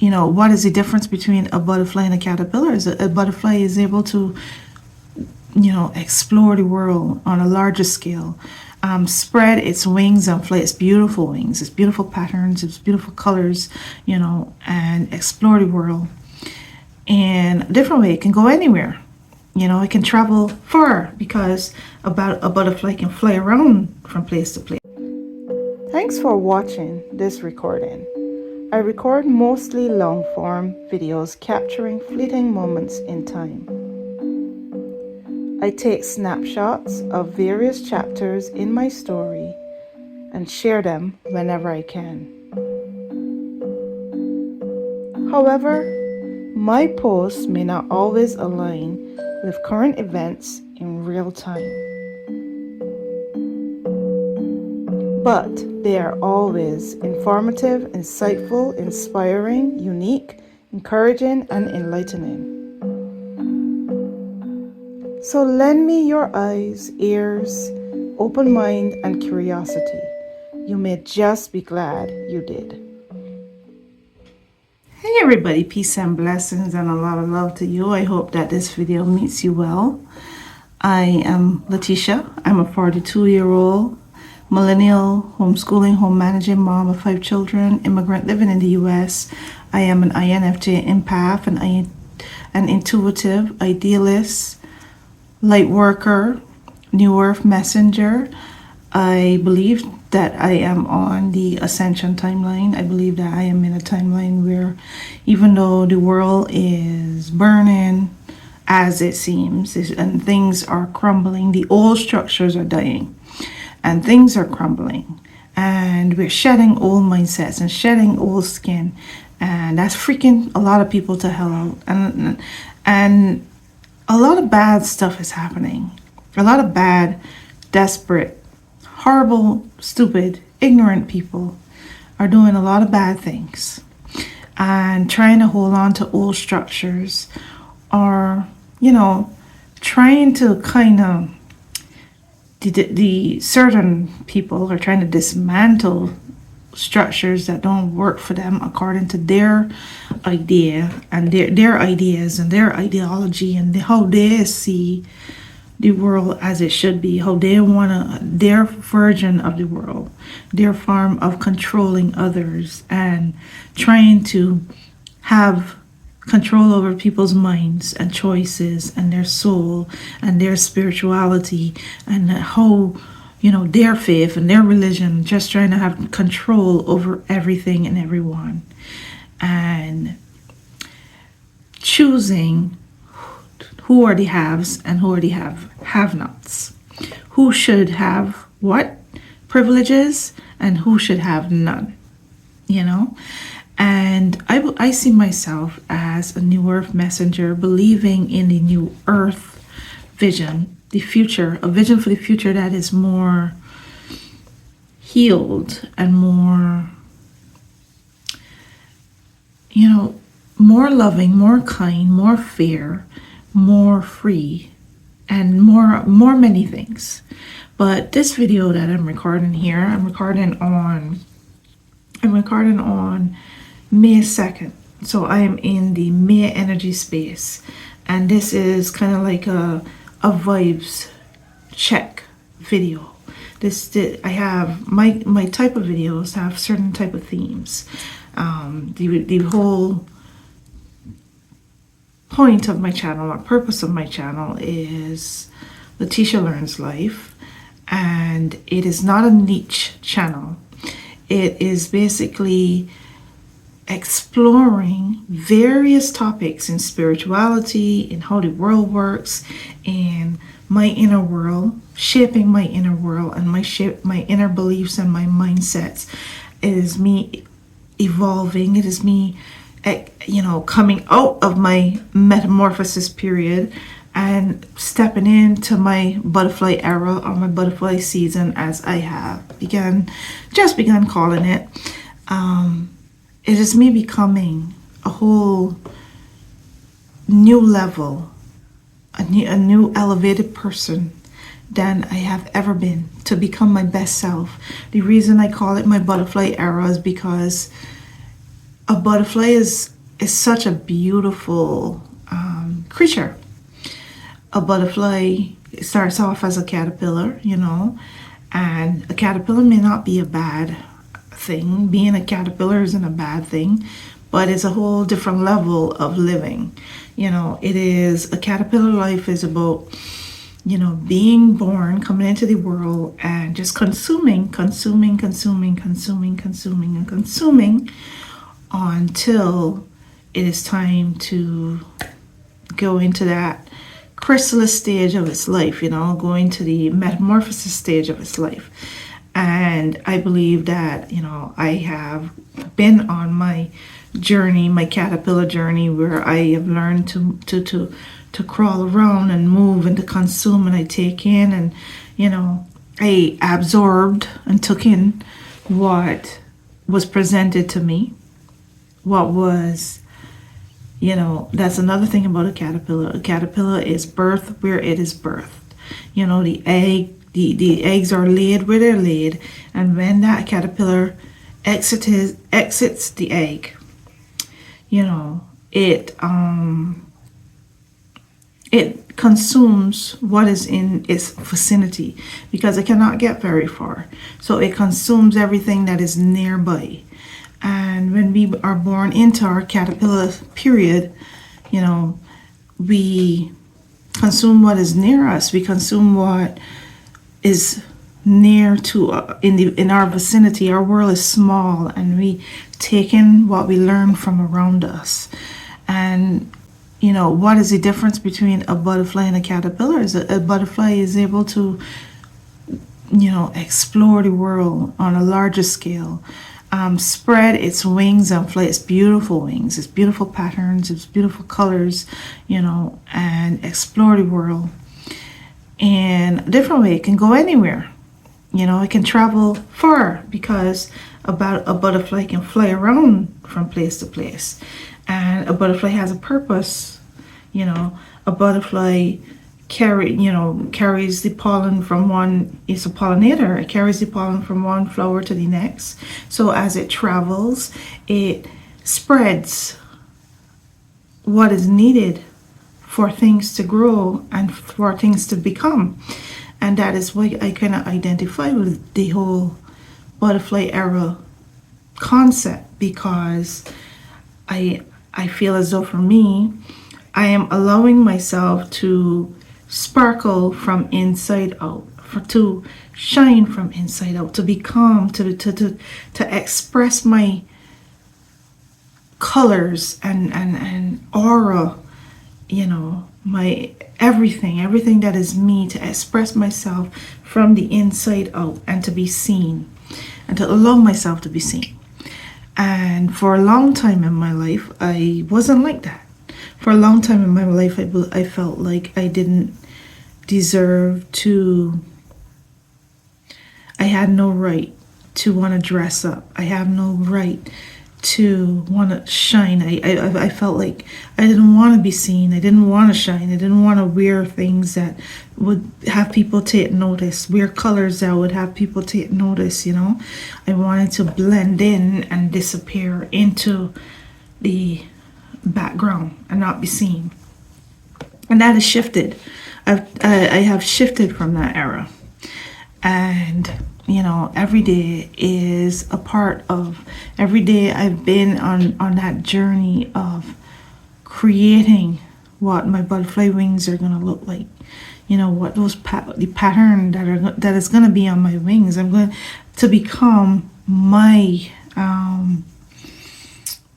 what is the difference between a butterfly and a caterpillar? Is a butterfly is able to, explore the world on a larger scale, spread its wings and fly its beautiful wings, its beautiful patterns, its beautiful colors, and explore the world in a different way. It can go anywhere. It can travel far because a butterfly can fly around from place to place. Thanks for watching this recording. I record mostly long-form videos capturing fleeting moments in time. I take snapshots of various chapters in my story and share them whenever I can. However, my posts may not always align with current events in real time, but they are always informative, insightful, inspiring, unique, encouraging, and enlightening. So lend me your eyes, ears, open mind, and curiosity. You may just be glad you did. Hey everybody, peace and blessings and a lot of love to you. I hope that this video meets you well. I am Latisha. I'm a 42-year-old millennial, homeschooling, home managing mom of 5 children, immigrant living in the US. I am an infj empath, an intuitive, idealist, lightworker, new earth messenger. I believe that I am on the ascension timeline. I believe that I am in a timeline where even though the world is burning as it seems and things are crumbling, the old structures are dying and things are crumbling and we're shedding old mindsets and shedding old skin, and that's freaking a lot of people to hell out, and a lot of bad stuff is happening. A lot of bad, desperate, horrible, stupid, ignorant people are doing a lot of bad things and trying to hold on to old structures, or trying to kind of the certain people are trying to dismantle structures that don't work for them according to their idea and their ideas and their ideology and how they see the world as it should be, how they their version of the world, their form of controlling others and trying to have control over people's minds and choices and their soul and their spirituality and how their faith and their religion, just trying to have control over everything and everyone and choosing who are the haves and who are the have-nots, who should have what privileges and who should have none, and I see myself as a new earth messenger, believing in the new earth vision, the future, a vision for the future that is more healed and more, more loving, more kind, more fair, more free, and more many things. But this video that I'm recording here, I'm recording on May 2nd. So I am in the May energy space, and this is kind of like a vibes check video. I have my type of videos have certain type of themes. The whole point of my channel or purpose of my channel is Latisha Learns Life, and it is not a niche channel. It is basically exploring various topics in spirituality, in how the world works, in my inner world, shaping my inner world and my inner beliefs and my mindsets. It is me evolving. It is me coming out of my metamorphosis period and stepping into my butterfly era or my butterfly season, as I have just begun calling it. It is me becoming a whole new level, a new elevated person than I have ever been, to become my best self. The reason I call it my butterfly era is because a butterfly is such a beautiful creature. A butterfly starts off as a caterpillar, and a caterpillar may not be a bad thing. Being a caterpillar isn't a bad thing, but it's a whole different level of living. It is, a caterpillar life is about, being born, coming into the world, and just consuming until it is time to go into that chrysalis stage of its life, going to the metamorphosis stage of its life. And I believe that, I have been on my journey, my caterpillar journey, where I have learned to crawl around and move and to consume, and I take in, and I absorbed and took in what was presented to me, what was, that's another thing about a caterpillar. A caterpillar is birthed where it is birthed. The eggs are laid where they're laid, and when that caterpillar exits the egg, it consumes what is in its vicinity, because it cannot get very far. So it consumes everything that is nearby. And when we are born into our caterpillar period, we consume what is near us. We consume what is near to in our vicinity. Our world is small, and we take in what we learn from around us. And what is the difference between a butterfly and a caterpillar? Is a butterfly is able to explore the world on a larger scale, spread its wings and fly its beautiful wings, its beautiful patterns, its beautiful colors, and explore the world in a different way. It can go anywhere. It can travel far, because a butterfly can fly around from place to place. And a butterfly has a purpose. A butterfly carries the pollen from one, it's a pollinator. It carries the pollen from one flower to the next. So as it travels, it spreads what is needed for things to grow and for things to become. And that is why I kind of identify with the whole butterfly era concept, because I feel as though, for me, I am allowing myself to sparkle from inside out, to shine from inside out, to become, to express my colors and aura, my everything that is me, to express myself from the inside out, and to be seen, and to allow myself to be seen. And for a long time in my life, I wasn't like that. For a long time in my life, I felt like I didn't deserve to, I had no right to want to dress up. I have no right to want to shine. I felt like I didn't want to be seen. I didn't want to shine. I didn't want to wear things that would have people take notice, wear colors that would have people take notice, I wanted to blend in and disappear into the background and not be seen. And that has shifted. I have shifted from that era. And every day is a part of, every day I've been on that journey of creating what my butterfly wings are going to look like. What those the pattern that is going to be on my wings. I'm going to become my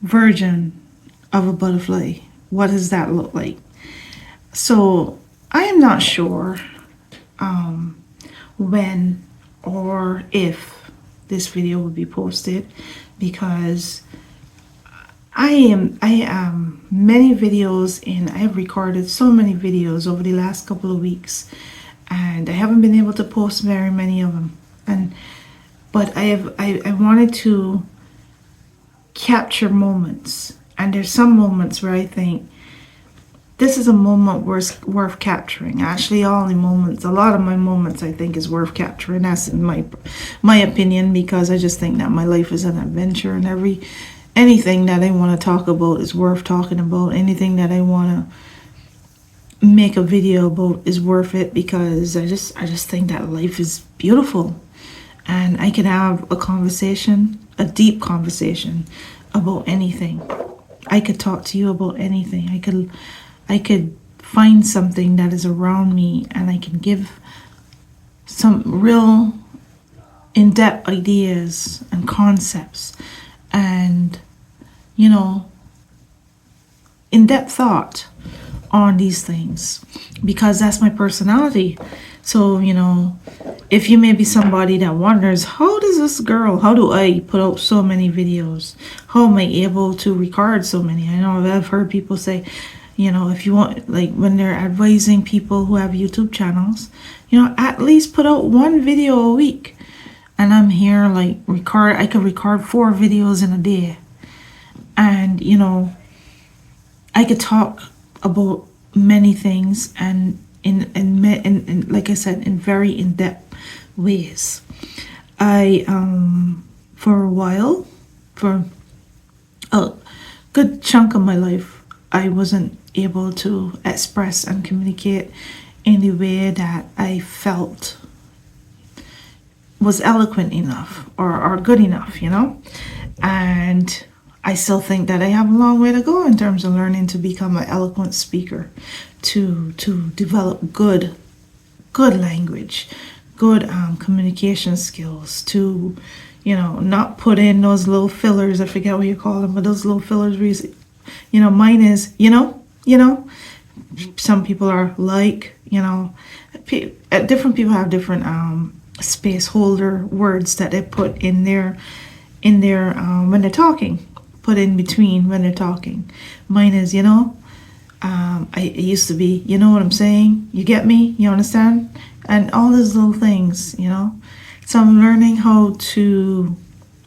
version of a butterfly. What does that look like? So I am not sure when or if this video will be posted, because I am many videos in. I have recorded so many videos over the last couple of weeks, and I haven't been able to post very many of them. But I wanted to capture moments, and there's some moments where I think this is a moment worth capturing. Actually, all the moments, a lot of my moments, I think is worth capturing. That's in my opinion, because I just think that my life is an adventure, and anything that I want to talk about is worth talking about. Anything that I want to make a video about is worth it, because I just think that life is beautiful, and I can have a conversation, a deep conversation about anything. I could talk to you about anything. I could find something that is around me, and I can give some real in-depth ideas and concepts and, you know, in-depth thought on these things, because that's my personality. So, you know, if you may be somebody that wonders, how do I put out so many videos? How am I able to record so many? I know I've heard people say, you know, if you want, like when they're advising people who have YouTube channels, you know, at least put out one video a week. And I'm here like I could record 4 videos in a day. And, you know, I could talk about many things, and in like I said, in very in-depth ways. I for a while, for a good chunk of my life, I wasn't able to express and communicate in the way that I felt was eloquent enough or good enough, you know. And I still think that I have a long way to go in terms of learning to become an eloquent speaker, to develop good language, good communication skills, to, you know, not put in those little fillers. I forget what you call them, but those little fillers where you know, mine is, you know, some people are like, you know, different people have different space holder words that they put in their when they're talking, put in between when they're talking. Mine is, you know, it used to be, you know what I'm saying? You get me? You understand? And all those little things, you know. So I'm learning how to,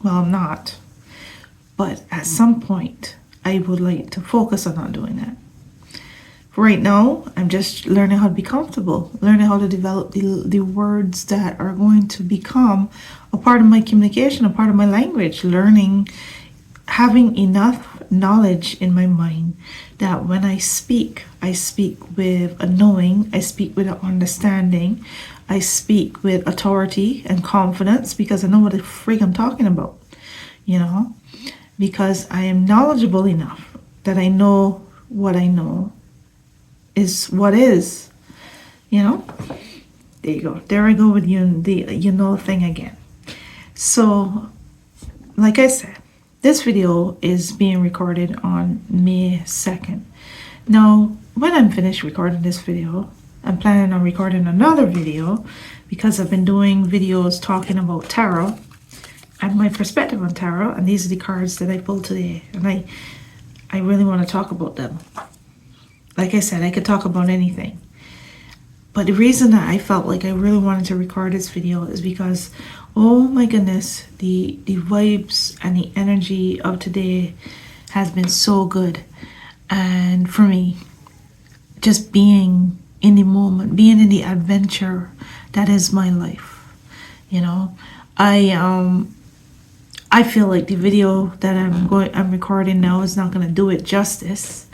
well, I'm not, but at some point I would like to focus on not doing that. Right now, I'm just learning how to be comfortable, learning how to develop the words that are going to become a part of my communication, a part of my language, having enough knowledge in my mind that when I speak with a knowing, I speak with an understanding, I speak with authority and confidence, because I know what the frig I'm talking about, you know, because I am knowledgeable enough that I know what I know is what is, you know. There you go. There I go with you know thing again. So, like I said, this video is being recorded on May 2nd. Now, when I'm finished recording this video, I'm planning on recording another video, because I've been doing videos talking about tarot and my perspective on tarot, and these are the cards that I pulled today, and I really want to talk about them. Like I said, I could talk about anything. But the reason that I felt like I really wanted to record this video is because, oh my goodness, the vibes and the energy of today has been so good. And for me, just being in the moment, being in the adventure that is my life, you know. I feel like the video that I'm recording now is not going to do it justice.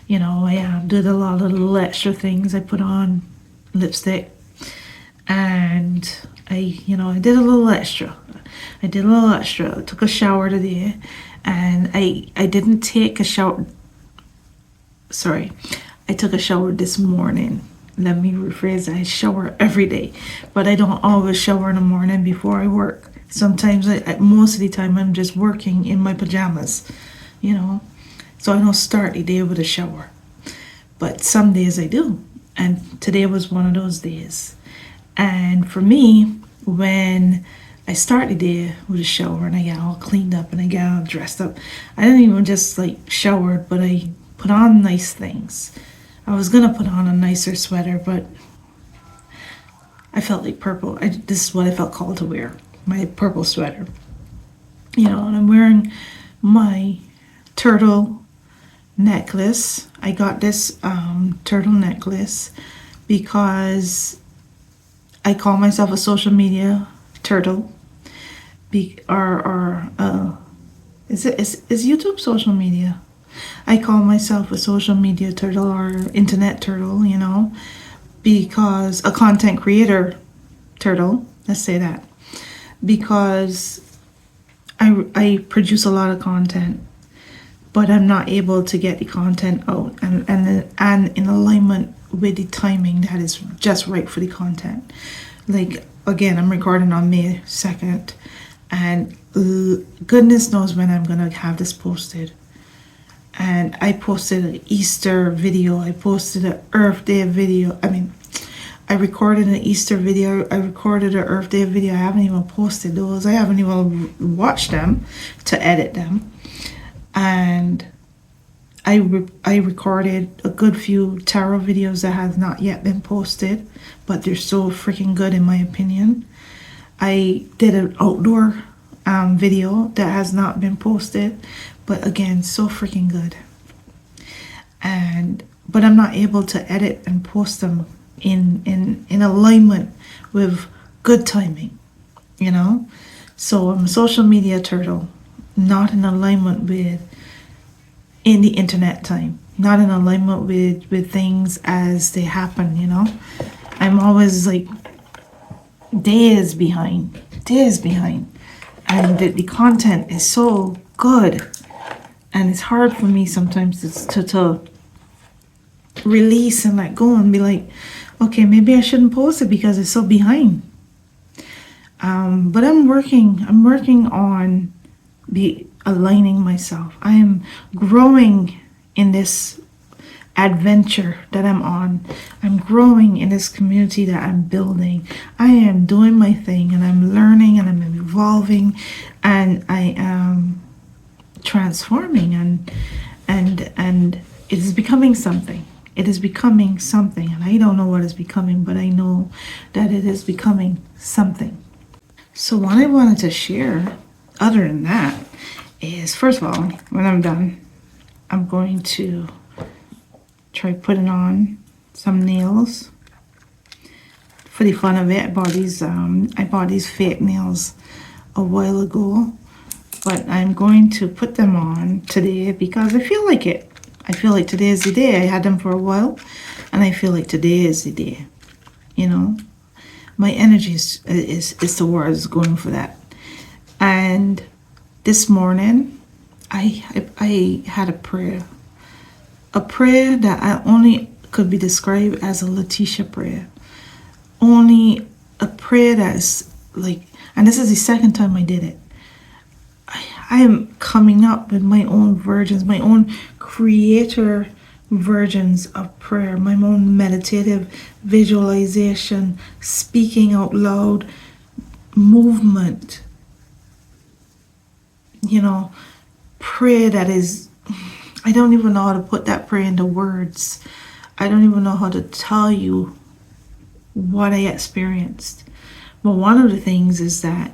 You know, I did a lot of little extra things. I put on lipstick, and I did a little extra. I took a shower today, and I didn't take a shower. Sorry, I took a shower this morning. Let me rephrase that. I shower every day, but I don't always shower in the morning before I work. Sometimes, most of the time, I'm just working in my pajamas, you know. So I don't start the day with a shower. But some days I do. And today was one of those days. And for me, when I start the day with a shower and I get all cleaned up and I get all dressed up, I didn't even just like showered, but I put on nice things. I was going to put on a nicer sweater, but I felt like purple. This is what I felt called to wear. My purple sweater. You know, and I'm wearing my turtle necklace. I got this turtle necklace because I call myself a social media turtle, or Is YouTube social media? I call myself a social media turtle or internet turtle, you know, because a content creator turtle, let's say that, because I produce a lot of content, but I'm not able to get the content out and in alignment with the timing that is just right for the content. Like, again, I'm recording on May 2nd, and goodness knows when I'm gonna have this posted. And I posted an Easter video, I posted an Earth Day video. I recorded an Easter video, I recorded an Earth Day video. I haven't even posted those. I haven't even watched them to edit them. And I recorded a good few tarot videos that have not yet been posted, but they're so freaking good in my opinion. I did an outdoor video that has not been posted, but again, so freaking good. But I'm not able to edit and post them in alignment with good timing, you know. So I'm a social media turtle, not in alignment with in the internet time, not in alignment with things as they happen, you know. I'm always like days behind, and the content is so good, and it's hard for me sometimes to release and let go and be like, okay, maybe I shouldn't post it because it's so behind. But I'm working on aligning myself. I am growing in this adventure that I'm on. I'm growing in this community that I'm building. I am doing my thing, and I'm learning, and I'm evolving, and I am transforming, and it is becoming something. It is becoming something, and I don't know what it's becoming, but I know that it is becoming something. So what I wanted to share, other than that, is first of all, when I'm done, I'm going to try putting on some nails for the fun of it. I bought these fake nails a while ago, but I'm going to put them on today because I feel like it. I feel like today is the day. I had them for a while, and I feel like today is the day. You know, my energy is towards going for that. And this morning, I had a prayer that I only could be described as a Latisha prayer. Only a prayer that is like, and this is the second time I did it. I am coming up with my own versions, my own creator versions of prayer, my own meditative visualization, speaking out loud, movement, you know, prayer that is, I don't even know how to put that prayer into words. I don't even know how to tell you what I experienced. But one of the things is that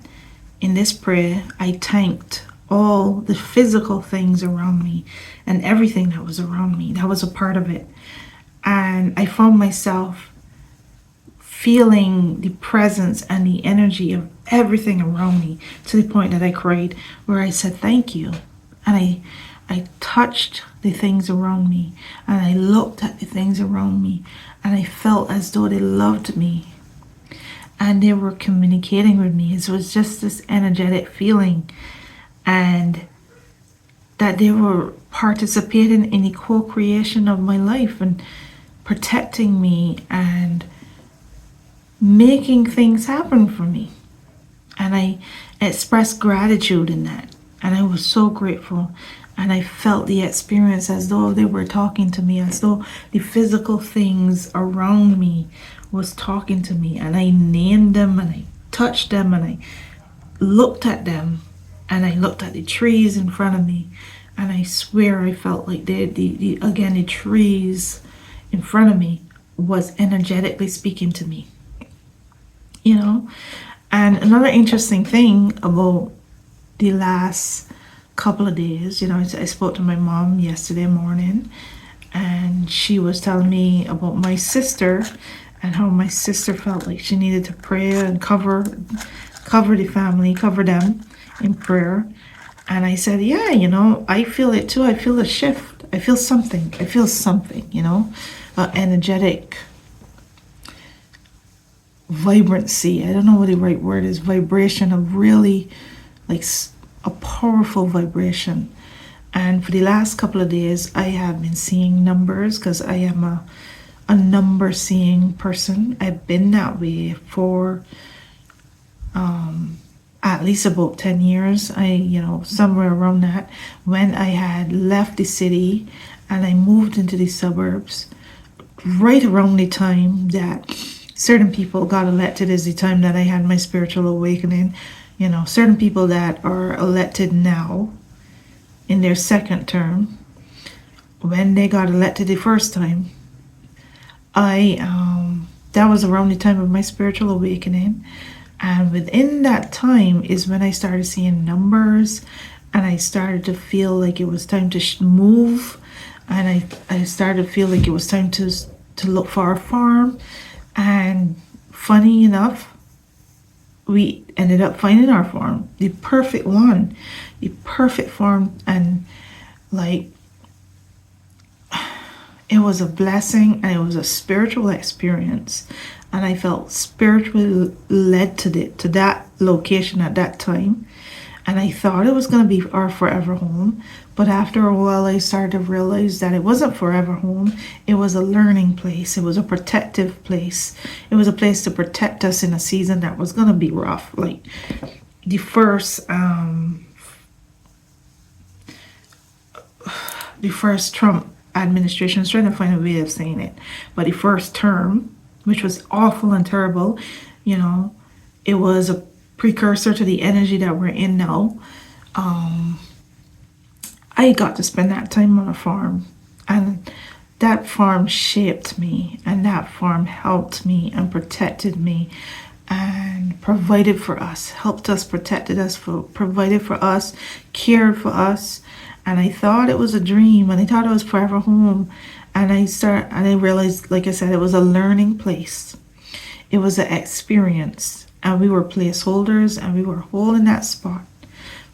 in this prayer, I thanked all the physical things around me and everything that was around me. That was a part of it. And I found myself feeling the presence and the energy of everything around me to the point that I cried, where I said thank you. And I touched the things around me, and I looked at the things around me, and I felt as though they loved me and they were communicating with me. It was just this energetic feeling, and that they were participating in the co-creation of my life and protecting me and making things happen for me. And I expressed gratitude in that, and I was so grateful. And I felt the experience as though they were talking to me, as though the physical things around me was talking to me. And I named them, and I touched them, and I looked at them, and I looked at the trees in front of me, and I swear I felt like the trees in front of me was energetically speaking to me, you know. And another interesting thing about the last couple of days, you know, I spoke to my mom yesterday morning, and she was telling me about my sister and how my sister felt like she needed to pray and cover the family, cover them in prayer. And I said, yeah, I feel it too. I feel a shift. I feel something. I feel something, energetic vibrancy. I don't know what the right word is. Vibration of really like a powerful vibration. And for the last couple of days, I have been seeing numbers because I am a number seeing person. I've been that way for at least about 10 years. Somewhere around that, when I had left the city and I moved into the suburbs, right around the time that certain people got elected is the time that I had my spiritual awakening. Certain people that are elected now in their second term, when they got elected the first time, that was around the time of my spiritual awakening. And within that time is when I started seeing numbers, and I started to feel like it was time to move, and I started to feel like it was time to look for a farm. And funny enough, we ended up finding our farm, the perfect one, the perfect farm. And like, it was a blessing, and it was a spiritual experience, and I felt spiritually led to that location at that time. And I thought it was going to be our forever home, but after a while I started to realize that it wasn't forever home. It was a learning place. It was a protective place. It was a place to protect us in a season that was going to be rough. Like the first Trump administration, I was trying to find a way of saying it, but the first term, which was awful and terrible, it was a precursor to the energy that we're in now. I got to spend that time on a farm, and that farm shaped me, and that farm helped me and protected me and provided for us, helped us, protected us, provided for us, cared for us. And I thought it was a dream, and I thought it was forever home. And I realized, like I said, it was a learning place. It was an experience, and we were placeholders, and we were holding that spot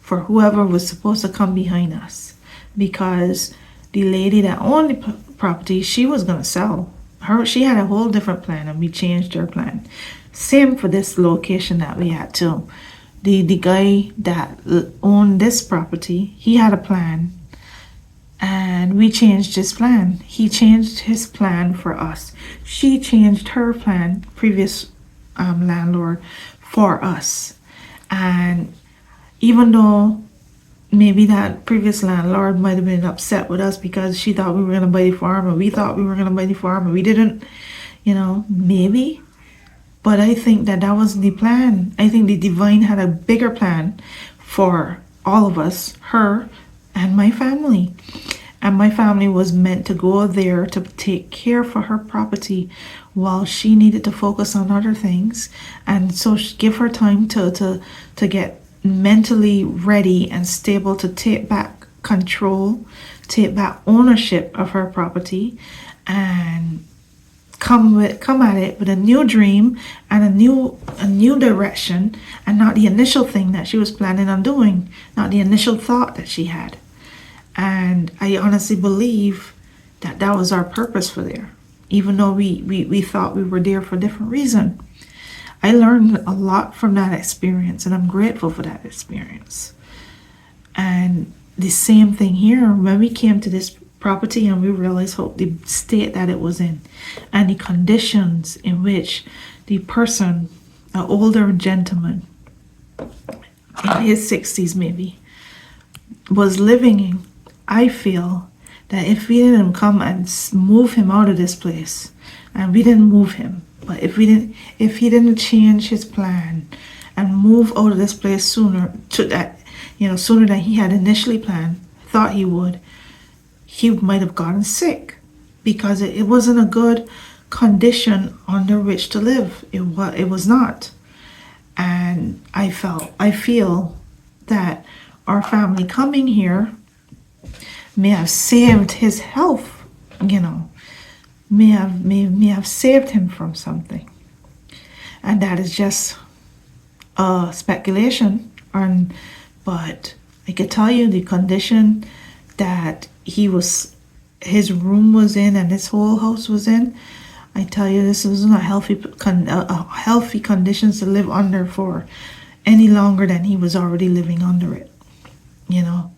for whoever was supposed to come behind us, because the lady that owned the property, she was going to sell. She had a whole different plan, and we changed her plan. Same for this location that we had too. The guy that owned this property, he had a plan, and we changed his plan. He changed his plan for us. She changed her plan, previous landlord, for us. And even though maybe that previous landlord might have been upset with us because she thought we were going to buy the farm, and we thought we were going to buy the farm, and we didn't, maybe. But I think that was the plan. I think the divine had a bigger plan for all of us, her and my family. And my family was meant to go there to take care for her property while she needed to focus on other things. And so give her time to get mentally ready and stable to take back control, take back ownership of her property, and come at it with a new dream and a new direction, and not the initial thing that she was planning on doing, not the initial thought that she had. And I honestly believe that was our purpose for there, even though we thought we were there for a different reason. I learned a lot from that experience, and I'm grateful for that experience. And the same thing here, when we came to this property and we realized the state that it was in, and the conditions in which the person, an older gentleman in his 60s maybe, was living in. I feel that if we didn't come and move him out of this place, and we didn't move him, but if he didn't change his plan and move out of this place sooner than he had initially planned, thought he would, he might have gotten sick, because it wasn't a good condition under which to live. It was not. And I feel that our family coming here may have saved his health, may have saved him from something. And that is just speculation, but I could tell you the condition that his room was in and this whole house was in. I tell you, this was not healthy conditions to live under for any longer than he was already living under it. You know,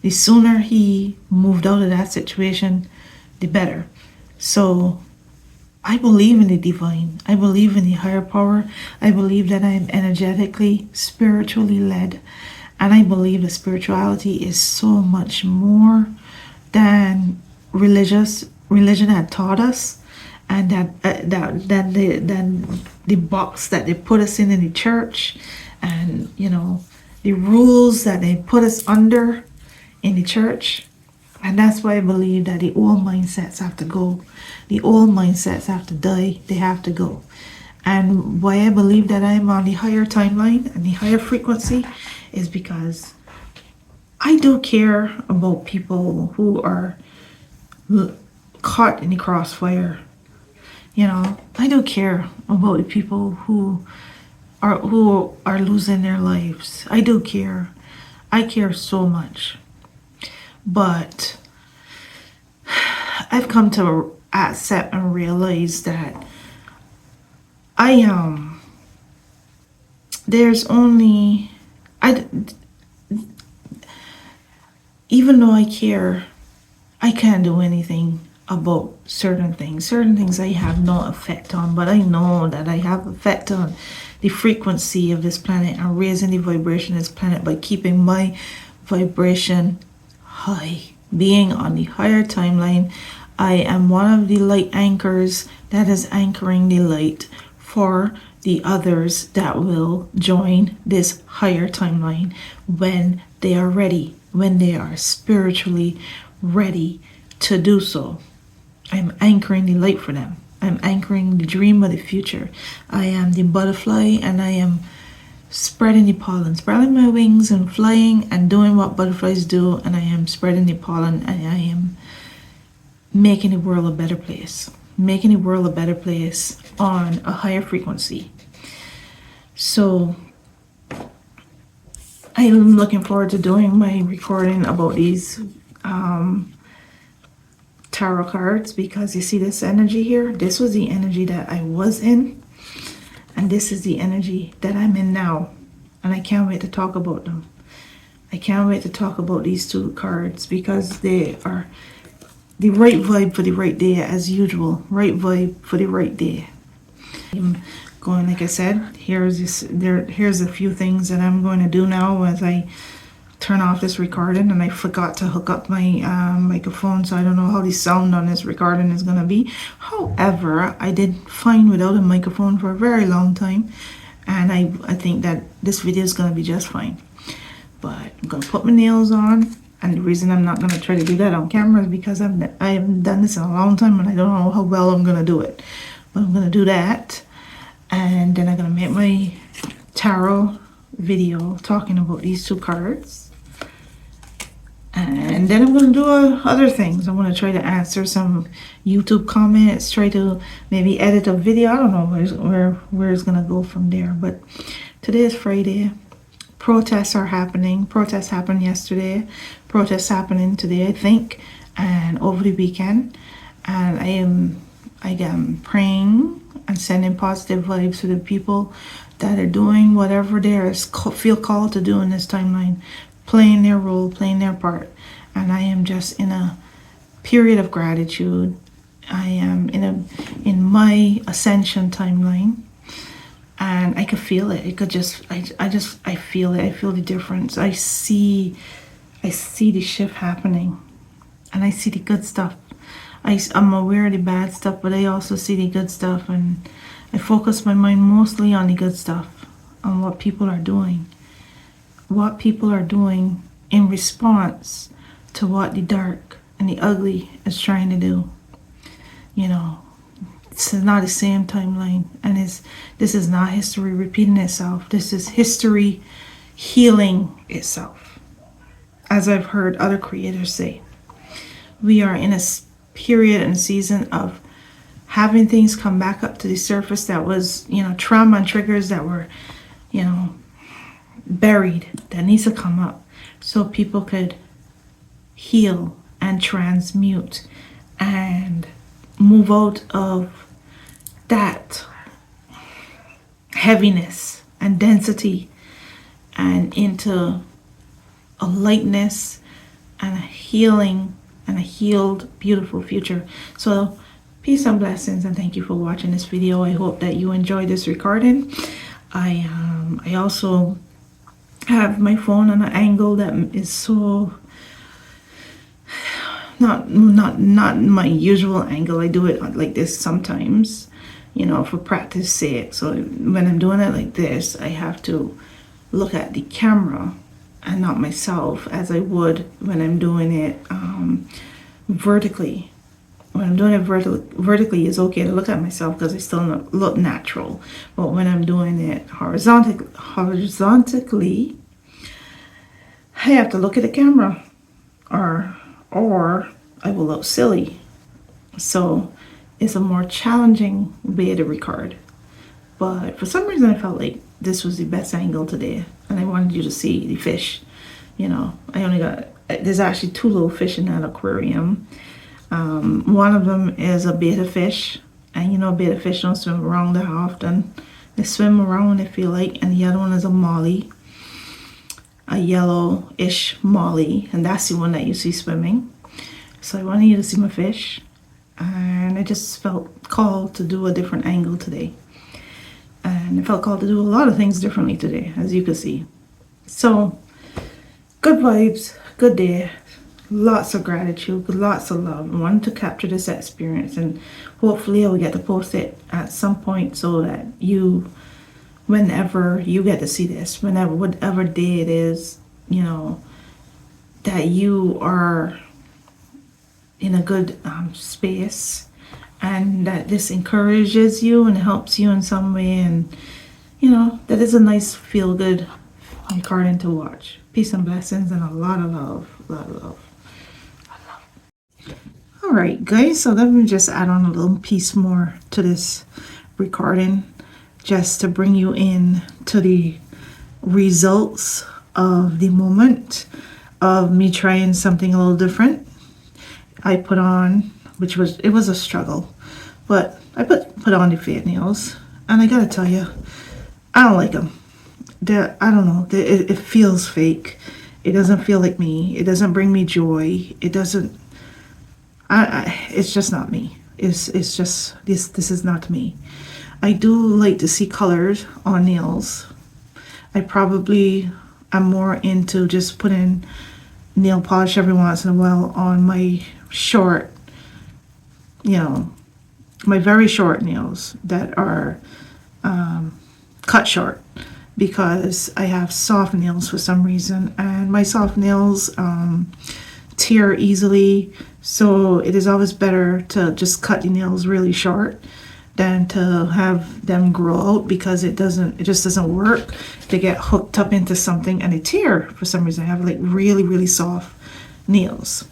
the sooner he moved out of that situation, the better. So I believe in the divine. I believe in the higher power. I believe that I am energetically, spiritually led. And I believe that spirituality is so much more than religion had taught us, and than the box that they put us in the church, and the rules that they put us under in the church. And that's why I believe that the old mindsets have to go. The old mindsets have to die. They have to go. And why I believe that I'm on the higher timeline and the higher frequency is because I do care about people who are caught in the crossfire. I do care about the people who are losing their lives. I do care. I care so much. But I've come to accept and realize that even though I care, I can't do anything about certain things. Certain things I have no effect on, but I know that I have effect on the frequency of this planet and raising the vibration of this planet by keeping my vibration high, being on the higher timeline. I am one of the light anchors that is anchoring the light for the others that will join this higher timeline when they are ready, when they are spiritually ready to do so. I'm anchoring the light for them. I'm anchoring the dream of the future. I am the butterfly, and I am spreading the pollen, spreading my wings and flying and doing what butterflies do, and I am spreading the pollen, and I am making the world a better place. Making the world a better place on a higher frequency. So I'm looking forward to doing my recording about these tarot cards, because you see this energy here? This was the energy that I was in, and this is the energy that I'm in now, and I can't wait to talk about them. I can't wait to talk about these two cards, because they are the right vibe for the right day, as usual. Right vibe for the right day. I'm going, like I said, here's a few things that I'm going to do now as I turn off this recording, and I forgot to hook up my microphone, so I don't know how the sound on this recording is going to be. However, I did fine without a microphone for a very long time, and I think that this video is going to be just fine. But I'm going to put my nails on, and the reason I'm not going to try to do that on camera is because I haven't done this in a long time, and I don't know how well I'm going to do it. But I'm going to do that, and then I'm going to make my tarot video talking about these two cards. And then I'm going to do other things. I'm going to try to answer some YouTube comments, try to maybe edit a video. I don't know where it's going to go from there. But today is Friday. Protests are happening. Protests happened yesterday. Protests happening today, I think, and over the weekend. And I am praying and sending positive vibes to the people that are doing whatever they feel called to do in this timeline, playing their role, playing their part. And I am just in a period of gratitude. I am in my ascension timeline, and I could feel it. I feel it. I feel the difference. I see the shift happening, and I see the good stuff. I'm aware of the bad stuff, but I also see the good stuff, and I focus my mind mostly on the good stuff, on what people are doing. What people are doing in response to what the dark and the ugly is trying to do. It's not the same timeline, and this is not history repeating itself. This is history healing itself, as I've heard other creators say. We are in a period and season of having things come back up to the surface that was, trauma and triggers that were, buried, that needs to come up. so people could heal and transmute and move out of that heaviness and density and into a lightness and a healing and a healed, beautiful future. So peace and blessings, and thank you for watching this video. I hope that you enjoyed this recording. I also have my phone on an angle that is so not my usual angle. I do it like this sometimes, you know, for practice sake. So when I'm doing it like this, I have to look at the camera and not myself, as I would when I'm doing it vertically. When I'm doing it vertically, it's okay to look at myself because I still look natural. But when I'm doing it horizontally, I have to look at the camera, or I will look silly. So it's a more challenging way to record. But for some reason, I felt like this was the best angle today, and I wanted you to see the fish. You know, there's actually 2 little fish in that aquarium. One of them is a betta fish, and you know, betta fish don't swim around that often. They swim around when they feel like. And the other one is a molly, a yellowish molly, and that's the one that you see swimming. So I wanted you to see my fish, and I just felt called to do a different angle today. And I felt called to do a lot of things differently today, as you can see. So, good vibes, good day, lots of gratitude, lots of love. I wanted to capture this experience, and hopefully I will get to post it at some point so that you, whenever you get to see this, whatever day it is, you know, that you are in a good space, and that this encourages you and helps you in some way, and you know, that is a nice feel good recording to watch. Peace and blessings, and a lot of love. All right, guys, so let me just add on a little piece more to this recording, just to bring you in to the results of the moment of me trying something a little different. I put on, it was a struggle, but I put on the fake nails, and I gotta tell you, I don't like them. I don't know, it feels fake. It doesn't feel like me. It doesn't bring me joy. It doesn't, it's just not me. It's just, this is not me. I do like to see colors on nails. I probably am more into just putting nail polish every once in a while on my short, you know, my very short nails that are cut short, because I have soft nails for some reason, and my soft nails tear easily, so it is always better to just cut the nails really short than to have them grow out, because it just doesn't work. They get hooked up into something and they tear for some reason. I have like really soft nails.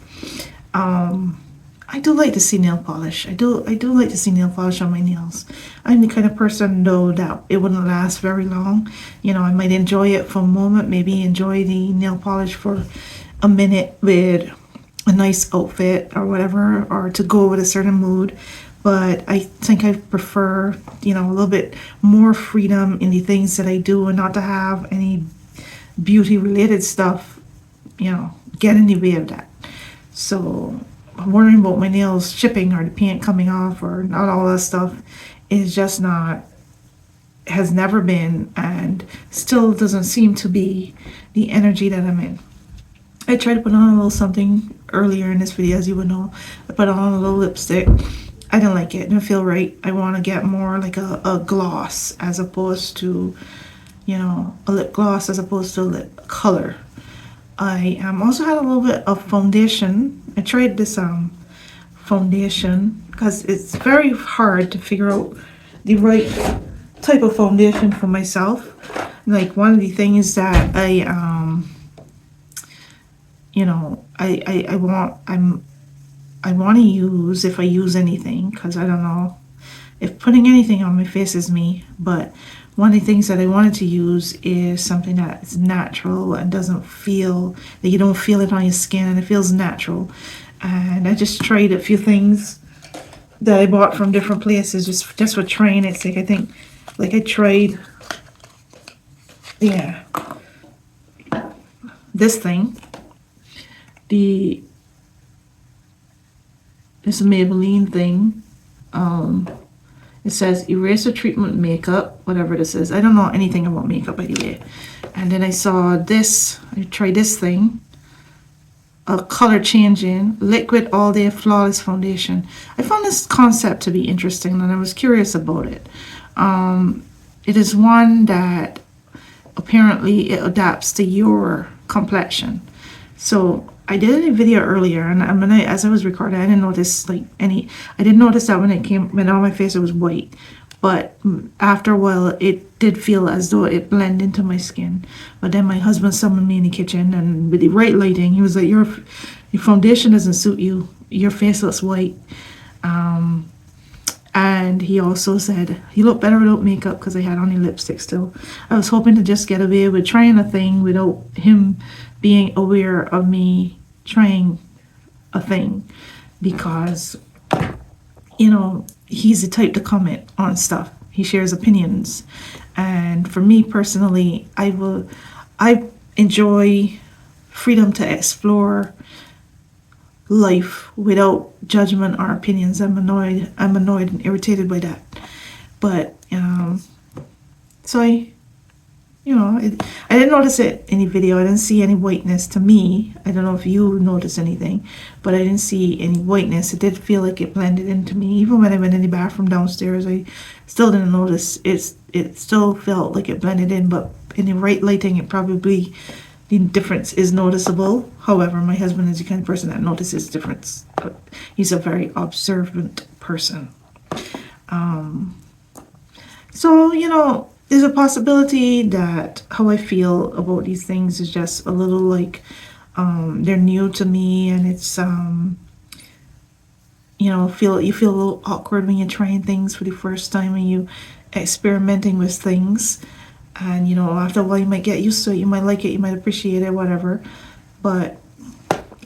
I do like to see nail polish. I do like to see nail polish on my nails. I'm the kind of person, though, that it wouldn't last very long. You know, I might enjoy it for a moment, maybe enjoy the nail polish for a minute with a nice outfit or whatever, or to go with a certain mood. But I think I prefer, you know, a little bit more freedom in the things that I do, and not to have any beauty related stuff, you know, get in the way of that. So worrying about my nails chipping or the paint coming off or not, all that stuff is just not, has never been, and still doesn't seem to be the energy that I'm in. I tried to put on a little something earlier in this video, as you would know. I put on a little lipstick. I didn't like it. It didn't feel right. I want to get more like a gloss, as opposed to, you know, a lip gloss as opposed to a lip color. I also had a little bit of foundation. I tried this foundation because it's very hard to figure out the right type of foundation for myself. Like, one of the things that I you know, I want to use, if I use anything, because I don't know if putting anything on my face is me, but one of the things that I wanted to use is something that is natural and doesn't feel, that you don't feel it on your skin, and it feels natural. And I just tried a few things that I bought from different places just for trying it sake. I think, like, I tried, yeah, this thing, this Maybelline thing. It says eraser treatment makeup, whatever this is. I don't know anything about makeup anyway. And then I saw this, I tried this thing, a color changing liquid all day flawless foundation. I found this concept to be interesting and I was curious about it. It is one that apparently it adapts to your complexion. So I did a video earlier, and as I was recording, I didn't notice I didn't notice that when on my face it was white, but after a while it did feel as though it blended into my skin. But then my husband summoned me in the kitchen, and with the right lighting, he was like, your foundation doesn't suit you, your face looks white. And he also said you look better without makeup, because I had on the lipstick still. I was hoping to just get away with trying a thing without him being aware of me trying a thing, because, you know, he's the type to comment on stuff. He shares opinions. And for me personally, I enjoy freedom to explore life without judgment or opinions. I'm annoyed and irritated by that. But so I didn't notice it in the video. I didn't see any whiteness to me. I don't know if you noticed anything, but I didn't see any whiteness. It did feel like it blended into me. Even when I went in the bathroom downstairs, I still didn't notice. It still felt like it blended in, but in the right lighting, the difference is noticeable. However, my husband is the kind of person that notices difference. He's a very observant person. So, you know, there's a possibility that how I feel about these things is just a little like they're new to me, and it's you feel a little awkward when you're trying things for the first time and you experimenting with things. And you know, after a while you might get used to it, you might like it, you might appreciate it, whatever. But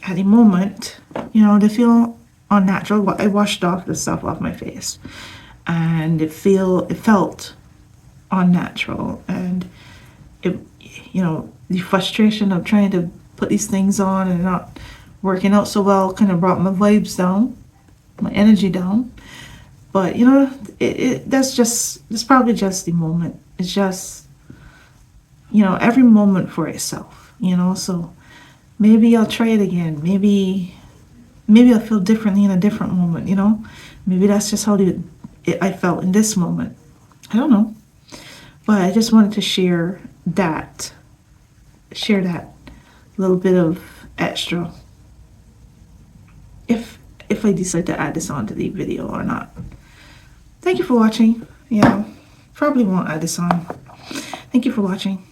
at the moment, you know, they feel unnatural. I washed off the stuff off my face, and it felt unnatural. And it, you know, the frustration of trying to put these things on and not working out so well kind of brought my vibes down, my energy down. But you know, that's probably just the moment. It's just, you know, every moment for itself, you know. So maybe I'll try it again. Maybe I'll feel differently in a different moment, you know. Maybe that's just how I felt in this moment. I don't know. But I just wanted to share that little bit of extra, if I decide to add this onto the video or not. Thank you for watching. Yeah, probably won't add this on. Thank you for watching.